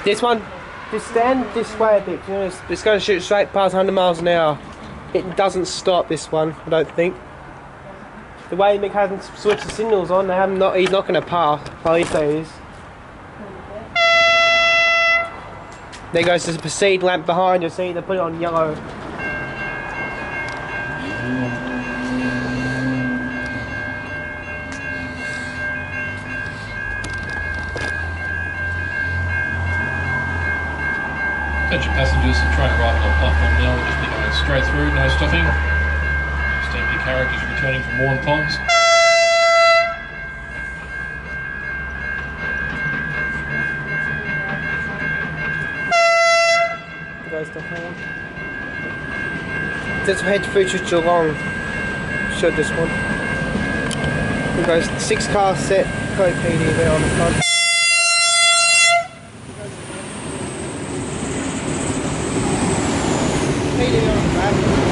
This one, just stand this way a bit. You know, it's going to shoot straight past 100 miles an hour. It doesn't stop, this one, I don't think. The way Mick hasn't switched the signals on, he's not going to pass. Oh, he says. There goes the proceed lamp behind you. See, they put it on yellow. Attention passengers, the train arriving on platform now will just be going straight through, no stopping. Steam carriage is returning from Warren Ponds. Goes the horn. This will head through to Geelong. Should this one. There goes 6 car set, go PD there on the front. PD on the back.